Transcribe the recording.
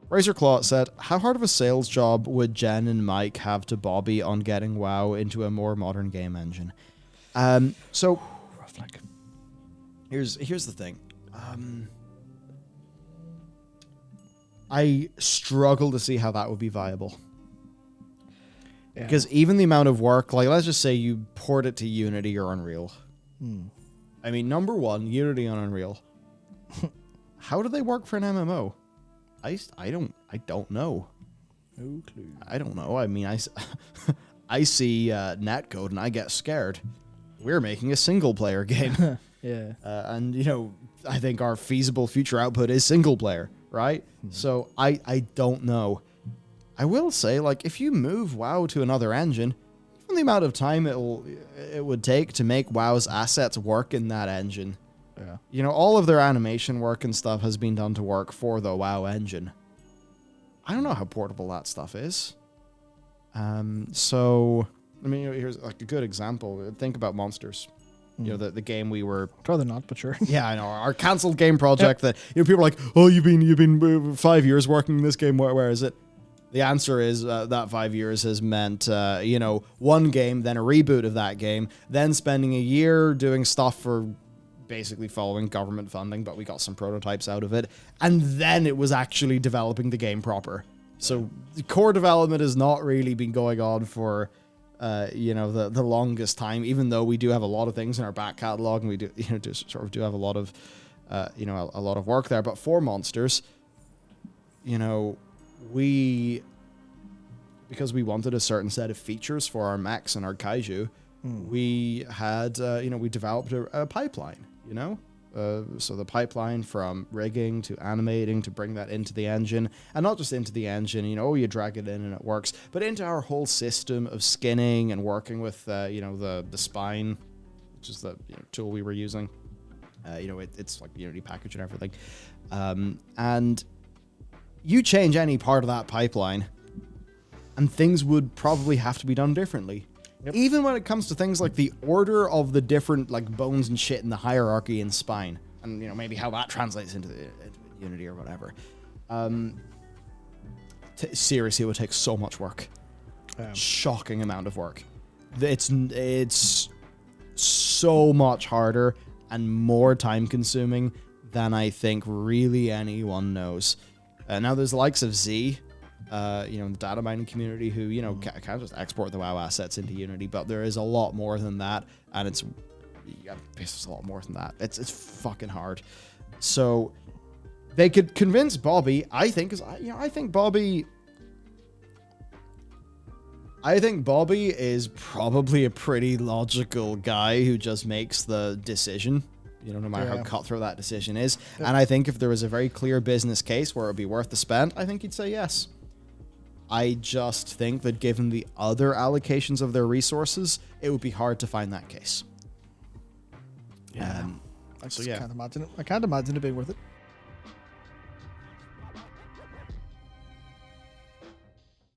Razor Claw said, how hard of a sales job would Jen and Mike have to Bobby on getting WoW into a more modern game engine? So Rough like. here's the thing. I struggle to see how that would be viable. Yeah. Because even the amount of work, like let's just say you port it to Unity or Unreal. I mean, number one, Unity and Unreal. How do they work for an MMO? I don't know. No clue. I don't know. I mean, I see netcode and I get scared. We're making a single player game. Yeah. And, you know, I think our feasible future output is single player, right? So I don't know. I will say, like, if you move WoW to another engine, even the amount of time it would take to make WoW's assets work in that engine. Yeah. You know, all of their animation work and stuff has been done to work for the WoW engine. I don't know how portable that stuff is. So, I mean, here's like a good example. Think about Monsters. You know, the game we were... I'd rather not, but sure. Yeah, I know. Our cancelled game project that, you know, people are like, oh, you've been 5 years working on this game. Where is it? The answer is that 5 years has meant, you know, one game, then a reboot of that game, then spending a year doing stuff for basically following government funding, but we got some prototypes out of it. And then it was actually developing the game proper. So core development has not really been going on for, you know, the longest time, even though we do have a lot of things in our back catalog and we do, you know, do have a lot of, you know, a lot of work there. But for Monsters, you know, because we wanted a certain set of features for our mechs and our kaiju, we had, you know, we developed a pipeline, you know? So the pipeline from rigging to animating to bring that into the engine, and not just into the engine, you know, you drag it in and it works, but into our whole system of skinning and working with, you know, the spine, which is the tool we were using. You know, it's like Unity package and everything. And you change any part of that pipeline, and things would probably have to be done differently. Yep. Even when it comes to things like the order of the different like bones and shit in the hierarchy in Spine, and you know maybe how that translates into Unity or whatever. Seriously, it would take so much work. Shocking amount of work. It's so much harder and more time consuming than I think really anyone knows. Now there's the likes of Z. You know, the data mining community who, you know, can't just export the WoW assets into Unity, but there is a lot more than that, and it's a lot more than that. It's fucking hard. So they could convince Bobby. I think Bobby is probably a pretty logical guy who just makes the decision. You know, no matter how cutthroat that decision is. Yep. And I think if there was a very clear business case where it would be worth the spend, I think he'd say yes. I just think that given the other allocations of their resources, it would be hard to find that case. Yeah. I can't imagine it. I can't imagine it being worth it.